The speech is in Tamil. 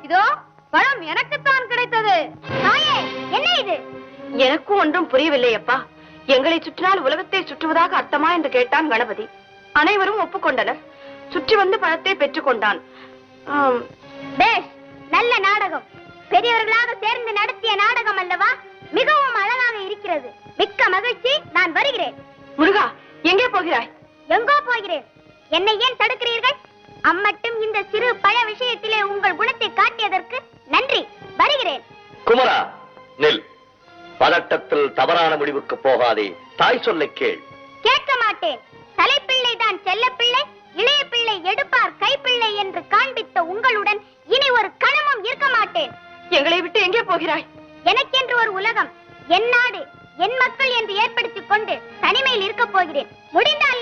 இதோ பழம் எனக்குத்தான் கிடைத்தது. தாயே, என்ன இது? எனக்கும் ஒன்றும் புரியவில்லை அப்பா. எங்களை சுற்றினால் உலகத்தை சுற்றுவதாக அர்த்தமா என்று கேட்டான் கணபதி. அனைவரும் ஒப்புக்கொண்டனர். சுற்றி வந்து பழத்தை பெற்றுக் கொண்டான். நல்ல நாடகம். பெரியவர்களாக சேர்ந்து நடத்திய நாடகம் அல்லவா? மிகவும் அழகாக இருக்கிறது. மிக்க மகிழ்ச்சி. நான் வருகிறேன். முருகா, எங்கே போகிறாய்? எங்கோ போகிறேன். என்னை ஏன் தடுக்கிறீர்கள்? அம்மட்டும் இந்த சிறு பழ விஷயத்திலே உங்கள் குணத்தை காட்டியதற்கு நன்றி. வருகிறேன். குமரா, நெல். பதட்டத்தில் தவறான முடிவுக்கு போகாதே. தாய் சொல்லை கேள். கேட்க மாட்டேன். தலைப்பிள்ளை தான் செல்ல பிள்ளை, இளைய பிள்ளை எடுப்பார் கைப்பிள்ளை என்று காண்பித்த உங்களுடன் இனி ஒரு கணமும் இருக்க மாட்டேன். எங்களை விட்டு எங்கே போகிறாய்? எனக்கென்று ஒரு உலகம், என் நாடு, என் மக்கள் என்று ஏற்படுத்திக் கொண்டு தனிமையில் இருக்க போகிறேன். முடிந்தால்